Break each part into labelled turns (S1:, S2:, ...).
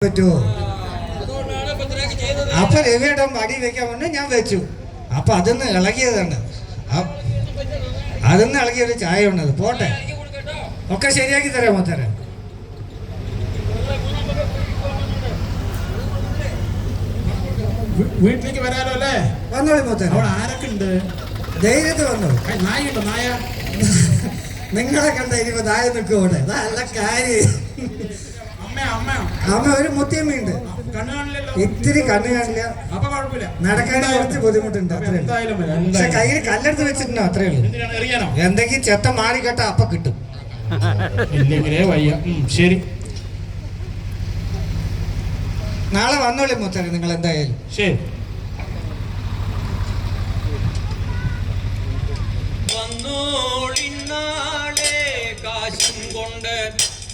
S1: പറ്റുമോ? അപ്പൊ രവിയുടെ അടി വെക്കാൻ വേണ്ടി ഞാൻ വെച്ചു. അപ്പൊ അതൊന്ന് ഇളകിയതാണ്. അതൊന്ന് ഇളകിയൊരു ചായ ഉണ്ടത്. പോട്ടെ, ഒക്കെ ശരിയാക്കി തരാമോ? തരാം.
S2: വീട്ടിലേക്ക് വരാലോ അല്ലേ?
S1: വന്നോളി മോത്തര.
S2: അവിടെ ആരൊക്കെ ഉണ്ട്?
S1: ധൈര്യത്തിൽ വന്നോളൂ.
S2: നായുണ്ടോ? നായ
S1: നിങ്ങളെ കണ്ട ഇനിയിപ്പോ നായ നിൽക്കുവിടെ. നല്ല കാര്യം. അമ്മ ഒരു മുത്തിയമ്മയുണ്ട്. ഇത്തിരി കണ്ണു കാണില്ല. നടക്കാൻ കുറച്ച് ബുദ്ധിമുട്ടുണ്ട്. പക്ഷെ കയ്യിൽ കല്ലെടുത്ത് വെച്ചിട്ടുണ്ടോ? അത്രേ ഉള്ളൂ. എന്തെങ്കിലും ചെത്ത മാറിക്കെട്ട അപ്പൊ കിട്ടും.
S2: ശരി,
S1: നാളെ വന്നോളി മുത്തര. നിങ്ങൾ എന്തായാലും
S2: ശരി.
S3: വന്നോളിന്നാളെ കാശും കൊണ്ട്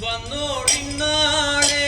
S3: വന്നോളിന്നാളെ